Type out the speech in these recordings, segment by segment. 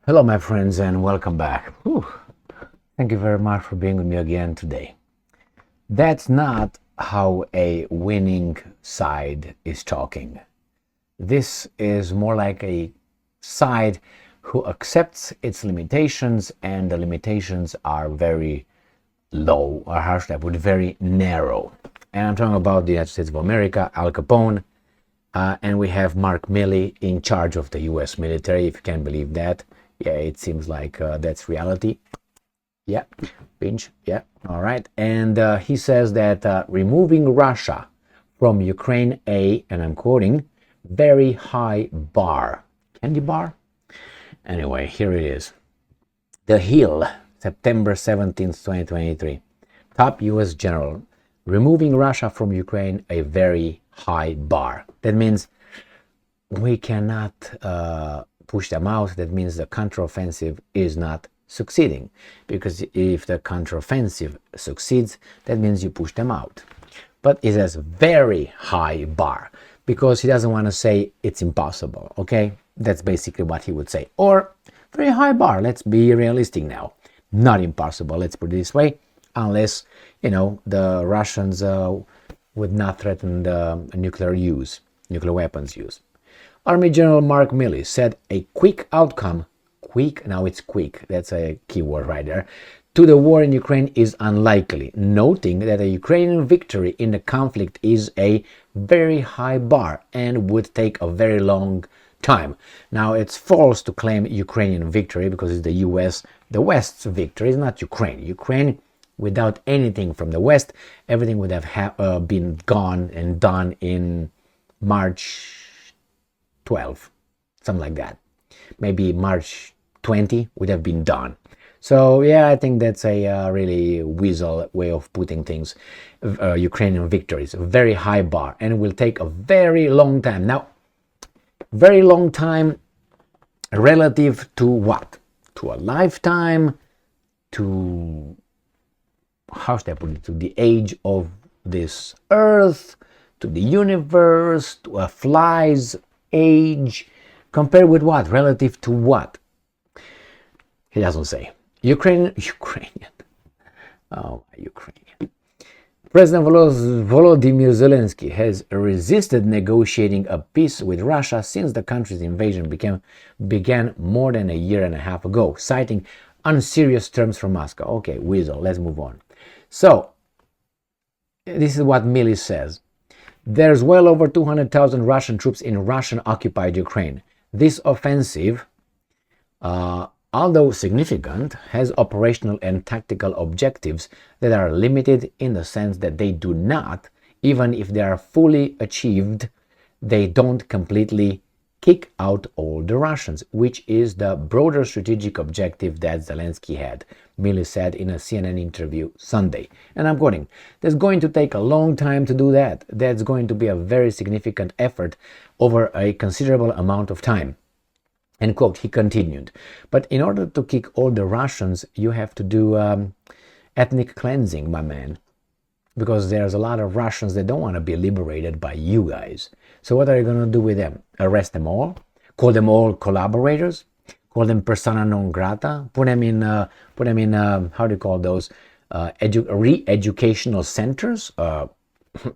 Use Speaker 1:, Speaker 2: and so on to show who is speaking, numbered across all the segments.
Speaker 1: Hello, my friends, and welcome back. Whew. Thank you very much for being with me again today. That's not how a winning side is talking. This is more like a side who accepts its limitations, and the limitations are very low, or how should I put it, very narrow. And I'm talking about the United States of America, Al Capone, and we have Mark Milley in charge of the US military, if you can believe that. Yeah, it seems like that's reality. Yeah, pinch. Yeah, all right. And he says that removing Russia from Ukraine, and I'm quoting, very high bar. Candy bar? Anyway, here it is. The Hill, September 17th, 2023. Top US general. Removing Russia from Ukraine, a very high bar. That means we cannot push them out. That means the counteroffensive is not succeeding, because if the counteroffensive succeeds, that means you push them out. But it has very high bar, because he doesn't want to say it's impossible. Okay, that's basically what he would say. Or very high bar, let's be realistic now, not impossible, let's put it this way, unless the Russians would not threaten the nuclear weapons use. Army General Mark Milley said a quick outcome, now it's quick, that's a key word right there, to the war in Ukraine is unlikely, noting that a Ukrainian victory in the conflict is a very high bar and would take a very long time. Now, it's false to claim Ukrainian victory, because it's the the West's victory, it's not Ukraine. Ukraine, without anything from the West, everything would have been gone and done in March 12, something like that. Maybe March 20 would have been done. So yeah, I think that's a really weasel way of putting things. Ukrainian victories, a very high bar, and it will take a very long time. Now, very long time relative to what? To a lifetime, to, how should I put it, to the age of this earth, to the universe, to a fly's age, compared with what? Relative to what? He doesn't say. Ukrainian. Oh, Ukrainian. President Volodymyr Zelensky has resisted negotiating a peace with Russia since the country's invasion began more than a year and a half ago, citing unserious terms from Moscow. Okay, weasel, let's move on. So, this is what Milley says. There's well over 200,000 Russian troops in Russian-occupied Ukraine. This offensive, although significant, has operational and tactical objectives that are limited in the sense that they do not, even if they are fully achieved, they don't completely kick out all the Russians, which is the broader strategic objective that Zelensky had, Milley said in a CNN interview Sunday. And I'm quoting, "That's going to take a long time to do that. That's going to be a very significant effort over a considerable amount of time." End quote. He continued, "But in order to kick all the Russians, you have to do ethnic cleansing, my man. Because there's a lot of Russians that don't want to be liberated by you guys. So what are you going to do with them? Arrest them all? Call them all collaborators? Call them persona non grata? Put them in how do you call those? Re-educational centers?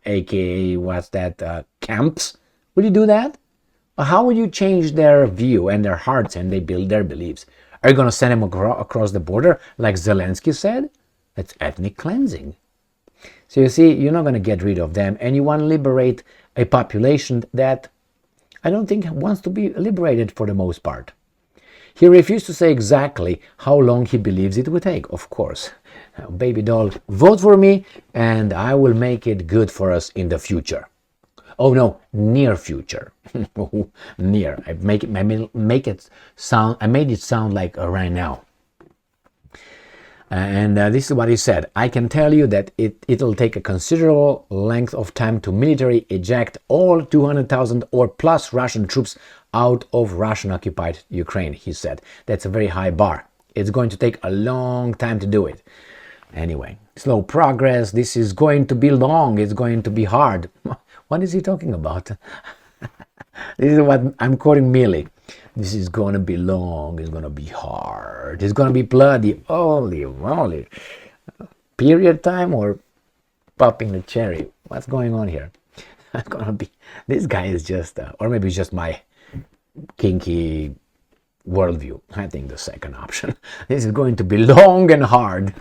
Speaker 1: AKA, what's that? Camps? Would you do that? How would you change their view and their hearts and their beliefs? Are you going to send them across the border like Zelensky said? That's ethnic cleansing. So you see, you're not going to get rid of them, and you want to liberate a population that I don't think wants to be liberated for the most part. He refused to say exactly how long he believes it will take, of course. Baby doll, vote for me, and I will make it good for us in the future. Oh no, near future. Near. I made it sound like right now. And this is what he said. "I can tell you that it'll take a considerable length of time to militarily eject all 200,000 or plus Russian troops out of Russian-occupied Ukraine," he said. "That's a very high bar. It's going to take a long time to do it." Anyway, slow progress. This is going to be long. It's going to be hard. What is he talking about? This is what I'm quoting Milley. This is going to be long. It's going to be hard. It's going to be bloody. Holy moly. Period time or popping the cherry? What's going on here? Gonna be. This guy is just, or maybe it's just my kinky worldview. I think the second option. This is going to be long and hard.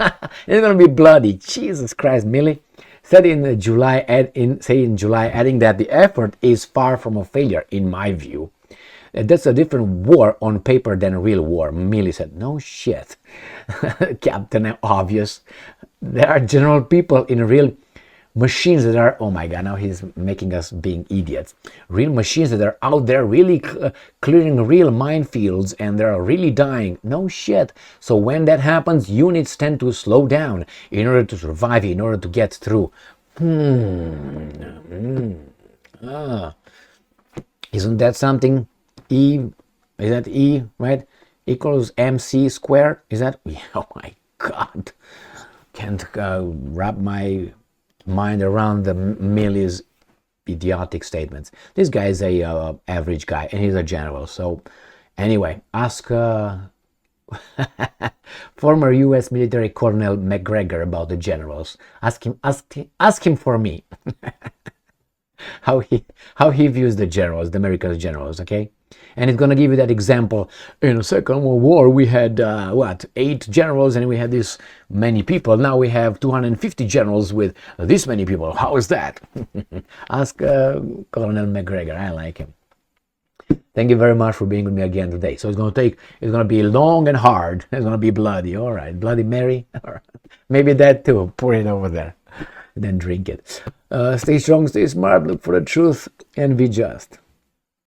Speaker 1: It's going to be bloody. Jesus Christ, Milley said in July, adding that the effort is far from a failure, in my view. That's a different war on paper than a real war. Milley said, no shit. Captain Obvious. There are general people in real machines that are, oh my god, now he's making us being idiots. Real machines that are out there really clearing real minefields, and they're really dying. No shit. So when that happens, units tend to slow down in order to survive, in order to get through. Isn't that something? Is that E, right? Equals MC squared? Is that? Oh my god. Can't wrap my mind around the Milley's idiotic statements. This guy is a average guy, and he's a general. So anyway, ask former U.S. military Colonel McGregor about the generals. Ask him for me. how he views the generals, the American generals. Okay. And it's going to give you that example. In the Second World War, we had, 8 generals, and we had this many people. Now we have 250 generals with this many people. How is that? Ask Colonel McGregor. I like him. Thank you very much for being with me again today. So it's going to be long and hard. It's going to be bloody. All right. Bloody Mary. Maybe that too. Pour it over there. And then drink it. Stay strong, stay smart, look for the truth, and be just.